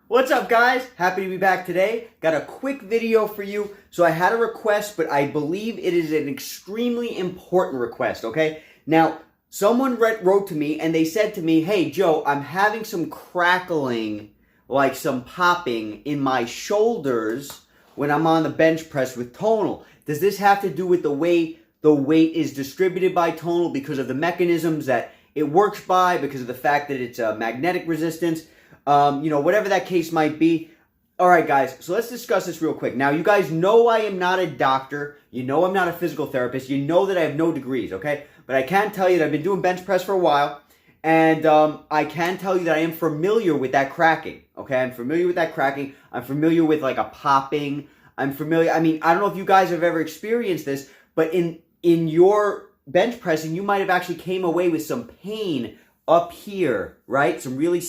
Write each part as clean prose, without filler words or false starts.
What's up, guys? Happy to be back today. Got a quick video for you. So I had a request, but I believe it is an extremely important request, okay? Now, someone wrote to me and they said to me, hey, Joe, I'm having some crackling, like some popping in my shoulders when I'm on the bench press with Tonal. Does this have to do with the way the weight is distributed by Tonal because of the mechanisms that it works by, because of the fact that it's a magnetic resistance? Whatever that case might be. All right, guys, so let's discuss this real quick. Now, you guys know I am not a doctor. You know I'm not a physical therapist. You know that I have no degrees, okay? But I can tell you that I've been doing bench press for a while, and I can tell you that I am familiar with that cracking, okay? I'm familiar with that cracking. I'm familiar with, like, a popping. I'm familiar. I mean, I don't know if you guys have ever experienced this, but in your bench pressing, you might have actually came away with some pain up here, right? Some really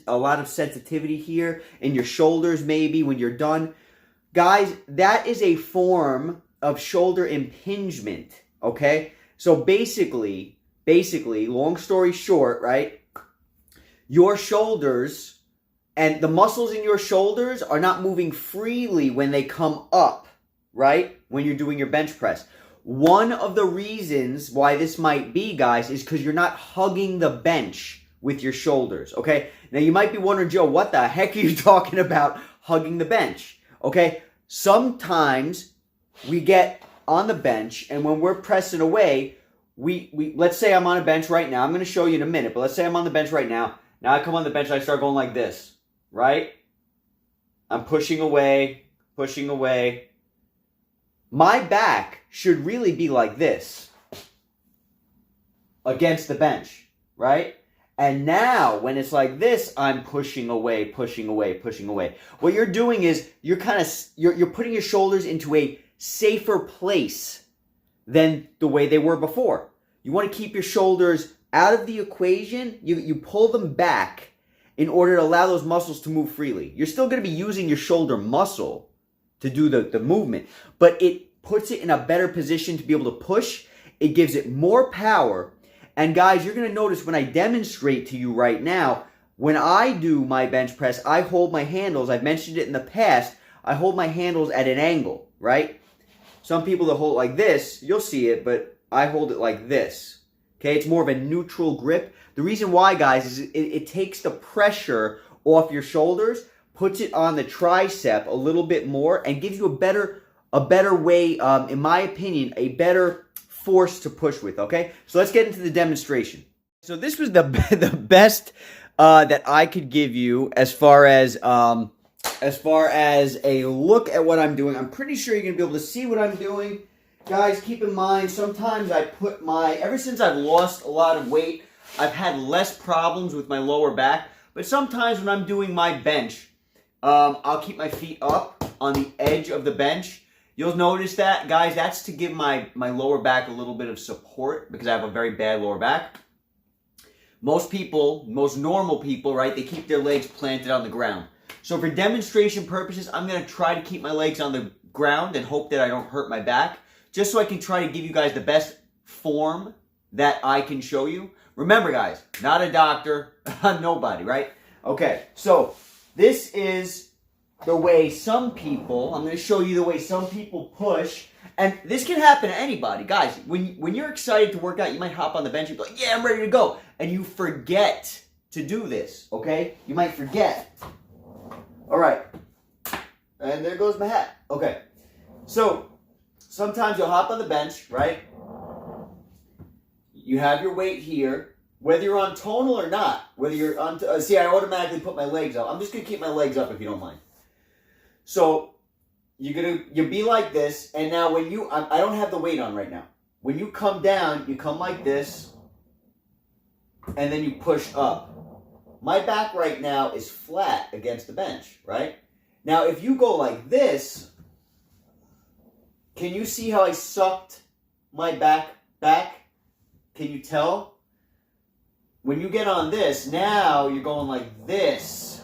a lot of sensitivity here in your shoulders maybe when you're done. Guys, that is a form of shoulder impingement, okay? So basically, long story short, right? Your shoulders and the muscles in your shoulders are not moving freely when they come up, right? When you're doing your bench press. One of the reasons why this might be, guys, is because you're not hugging the bench with your shoulders, okay? Now, you might be wondering, Joe, what the heck are you talking about hugging the bench, okay? Sometimes we get on the bench, and when we're pressing away, let's say I'm on a bench right now. I'm going to show you in a minute, but let's say I'm on the bench right now. Now I come on the bench, and I start going like this, right? I'm pushing away, pushing away. My back should really be like this against the bench, right? And now when it's like this, I'm pushing away, pushing away, pushing away. What you're doing is you're putting your shoulders into a safer place than the way they were before. You want to keep your shoulders out of the equation. You pull them back in order to allow those muscles to move freely. You're still going to be using your shoulder muscle to do the movement, but it puts it in a better position to be able to push. It gives it more power. And guys, you're going to notice when I demonstrate to you right now, when I do my bench press, I hold my handles. I've mentioned it in the past. I hold my handles at an angle, right? Some people that hold it like this, you'll see it, but I hold it like this. Okay, it's more of a neutral grip. The reason why, guys, is it takes the pressure off your shoulders, puts it on the tricep a little bit more, and gives you a better way, in my opinion, a better force to push with, okay? So let's get into the demonstration. So this was the best that I could give you as far as a look at what I'm doing. I'm pretty sure you're going to be able to see what I'm doing. Guys, keep in mind, sometimes I put ever since I've lost a lot of weight, I've had less problems with my lower back. But sometimes when I'm doing my bench, I'll keep my feet up on the edge of the bench. You'll notice that, guys, that's to give my lower back a little bit of support because I have a very bad lower back. Most normal people, right, they keep their legs planted on the ground. So for demonstration purposes, I'm going to try to keep my legs on the ground and hope that I don't hurt my back, just so I can try to give you guys the best form that I can show you. Remember, guys, not a doctor, I'm nobody, right? Okay, so this is the way some people, I'm going to show you the way some people push, and this can happen to anybody. Guys, when you're excited to work out, you might hop on the bench and be like, yeah, I'm ready to go, and you forget to do this, okay? You might forget. All right, and there goes my hat. Okay, so sometimes you'll hop on the bench, right? You have your weight here, whether you're on Tonal or not, whether you're on, see, I automatically put my legs up. I'm just going to keep my legs up if you don't mind. So you'll be like this, and now when I don't have the weight on right now. When you come down, you come like this, and then you push up. My back right now is flat against the bench, right? Now, if you go like this, can you see how I sucked my back? Can you tell? When you get on this, now you're going like this.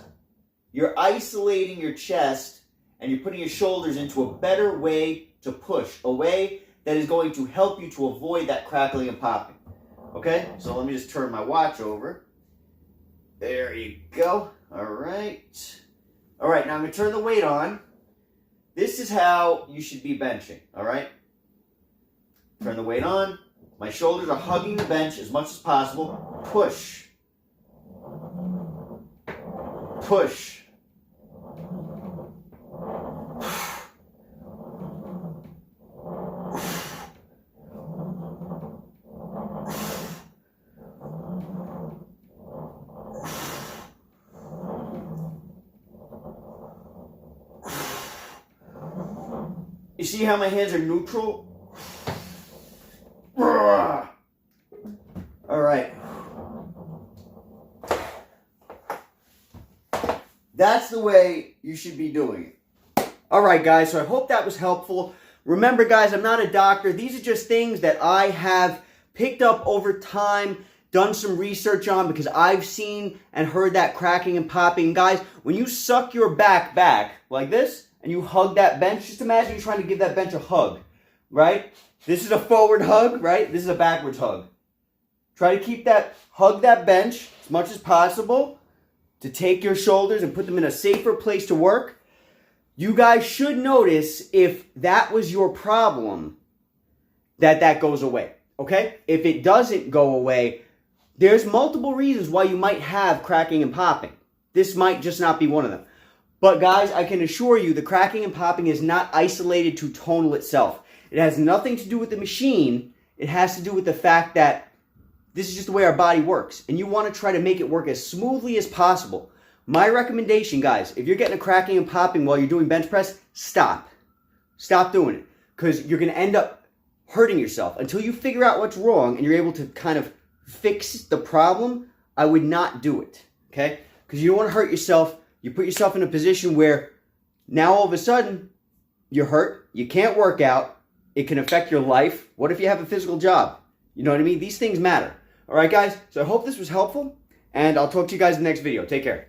You're isolating your chest, and you're putting your shoulders into a better way to push, a way that is going to help you to avoid that crackling and popping. Okay, so let me just turn my watch over. There you go. All right. All right, now I'm going to turn the weight on. This is how you should be benching, all right? Turn the weight on. My shoulders are hugging the bench as much as possible. Push. Push. You see how my hands are neutral? All right. That's the way you should be doing it. All right, guys, so I hope that was helpful. Remember, guys, I'm not a doctor. These are just things that I have picked up over time, done some research on, because I've seen and heard that cracking and popping. Guys, when you suck your back like this, and you hug that bench, just imagine you're trying to give that bench a hug, right? This is a forward hug, right? This is a backwards hug. Try to keep that, hug that bench as much as possible to take your shoulders and put them in a safer place to work. You guys should notice if that was your problem, that goes away, okay? If it doesn't go away, there's multiple reasons why you might have cracking and popping. This might just not be one of them. But guys, I can assure you the cracking and popping is not isolated to tonal itself. It has nothing to do with the machine. It has to do with the fact that this is just the way our body works. And you want to try to make it work as smoothly as possible. My recommendation, guys, if you're getting a cracking and popping while you're doing bench press, stop. Stop doing it. Because you're going to end up hurting yourself. Until you figure out what's wrong and you're able to kind of fix the problem, I would not do it. Okay? Because you don't want to hurt yourself. You put yourself in a position where now all of a sudden you're hurt, you can't work out, it can affect your life. What if you have a physical job? You know what I mean? These things matter. All right, guys, so I hope this was helpful, and I'll talk to you guys in the next video. Take care.